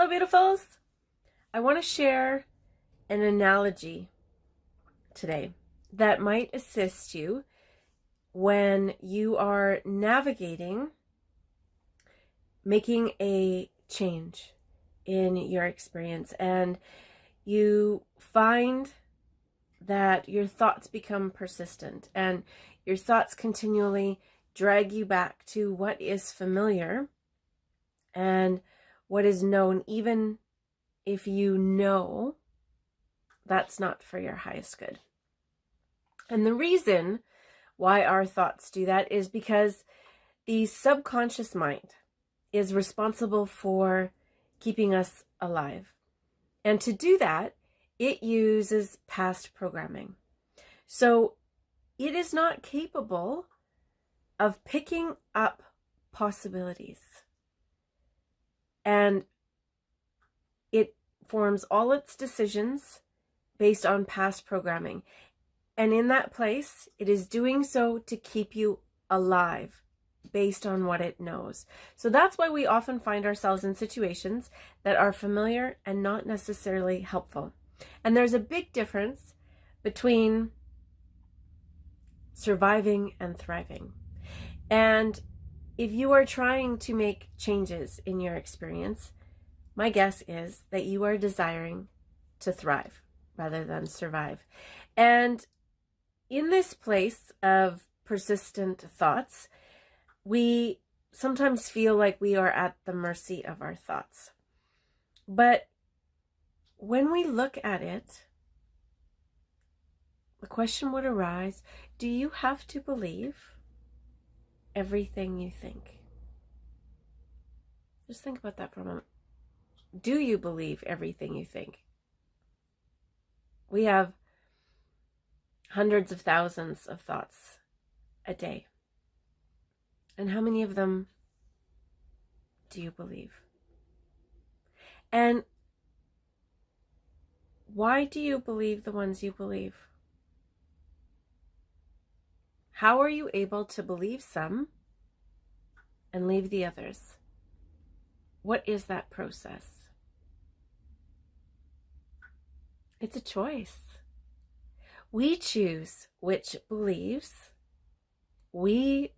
Hello, beautifuls. I want to share an analogy today that might assist you when you are navigating making a change in your experience and you find that your thoughts become persistent and your thoughts continually drag you back to what is familiar and what is known, even if you know that's not for your highest good. And the reason why our thoughts do that is because the subconscious mind is responsible for keeping us alive. And to do that, it uses past programming. So it is not capable of picking up possibilities. And it forms all its decisions based on past programming. And in that place, it is doing so to keep you alive based on what it knows. So that's why we often find ourselves in situations that are familiar and not necessarily helpful. And there's a big difference between surviving and thriving. And if you are trying to make changes in your experience, my guess is that you are desiring to thrive rather than survive. And in this place of persistent thoughts, we sometimes feel like we are at the mercy of our thoughts. But when we look at it, the question would arise, do you have to believe everything you think? Just think about that for a moment. Do you believe everything you think? We have hundreds of thousands of thoughts a day. And how many of them do you believe? And why do you believe the ones you believe? How are you able to believe some and leave the others? What is that process? It's a choice. We choose which beliefs we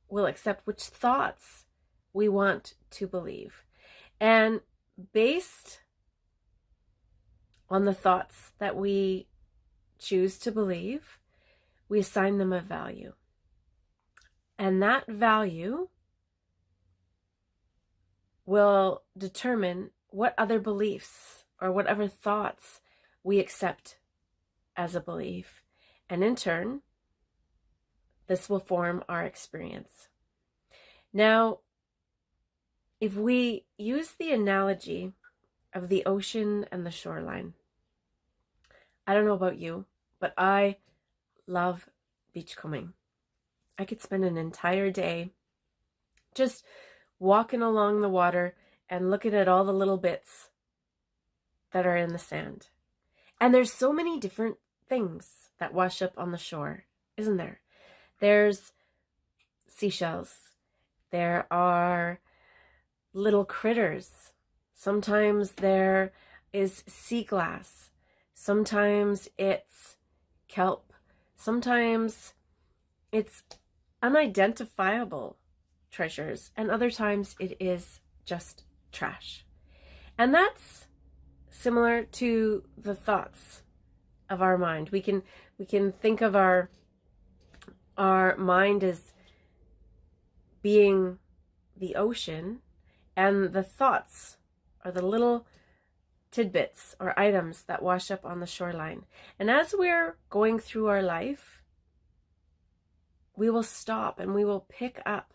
will accept, which thoughts we want to believe. And based on the thoughts that we choose to believe, we assign them a value. And that value will determine what other beliefs or whatever thoughts we accept as a belief. And in turn, this will form our experience. Now, if we use the analogy of the ocean and the shoreline, I don't know about you, but I love beachcombing. I could spend an entire day just walking along the water and looking at all the little bits that are in the sand. And there's so many different things that wash up on the shore, isn't there? There's seashells. There are little critters. Sometimes there is sea glass. Sometimes it's kelp. Sometimes it's unidentifiable treasures. And other times it is just trash. And that's similar to the thoughts of our mind. We can think of our mind as being the ocean, and the thoughts are the little tidbits or items that wash up on the shoreline. And as we're going through our life, we will stop and we will pick up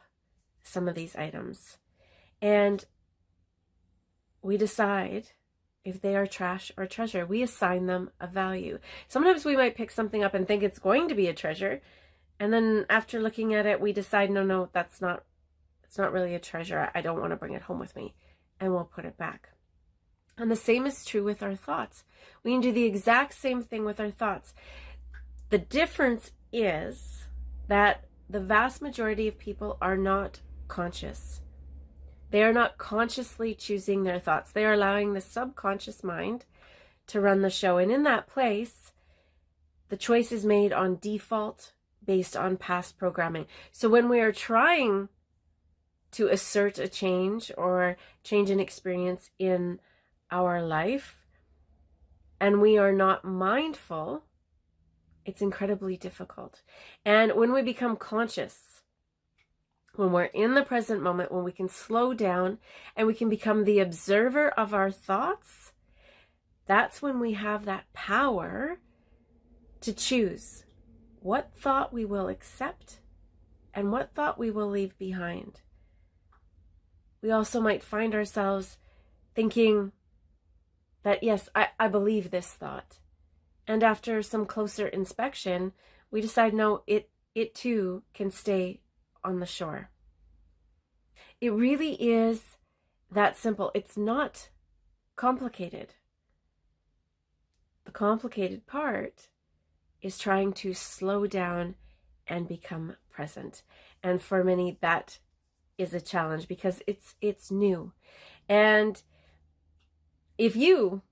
some of these items. And we decide if they are trash or treasure. We assign them a value. Sometimes we might pick something up and think it's going to be a treasure. And then after looking at it, we decide, no, it's not really a treasure. I don't want to bring it home with me. And we'll put it back. And the same is true with our thoughts. We can do the exact same thing with our thoughts. The difference is that the vast majority of people are not conscious. They are not consciously choosing their thoughts. They are allowing the subconscious mind to run the show. And in that place, the choice is made on default based on past programming. So when we are trying to assert a change or change an experience in our life, and we are not mindful, it's incredibly difficult. And when we become conscious, when we're in the present moment, when we can slow down and we can become the observer of our thoughts, that's when we have that power to choose what thought we will accept and what thought we will leave behind. We also might find ourselves thinking that, yes, I believe this thought. And after some closer inspection, we decide, no, it too can stay on the shore. It really is that simple. It's not complicated. The complicated part is trying to slow down and become present. And for many, that is a challenge because it's new. And if you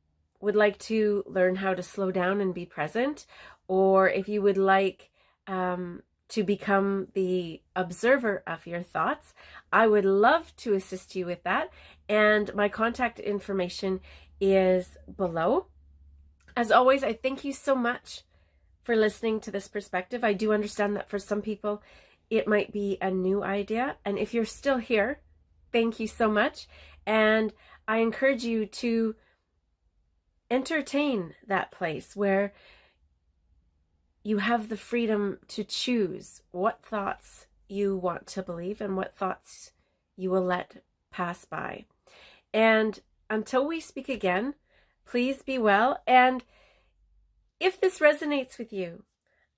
would like to learn how to slow down and be present, or if you would like to become the observer of your thoughts, I would love to assist you with that. And my contact information is below. As always, I thank you so much for listening to this perspective. I do understand that for some people, it might be a new idea. And if you're still here, thank you so much. And I encourage you to entertain that place where you have the freedom to choose what thoughts you want to believe and what thoughts you will let pass by. And until we speak again, please be well. And if this resonates with you,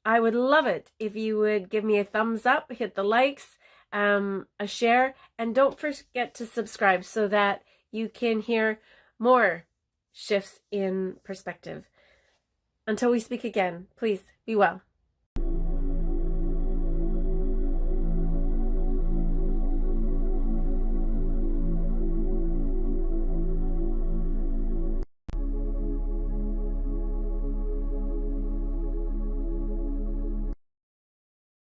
I would love it if you would give me a thumbs up, hit the likes, a share, and don't forget to subscribe so that you can hear more shifts in perspective. Until we speak again, please be well.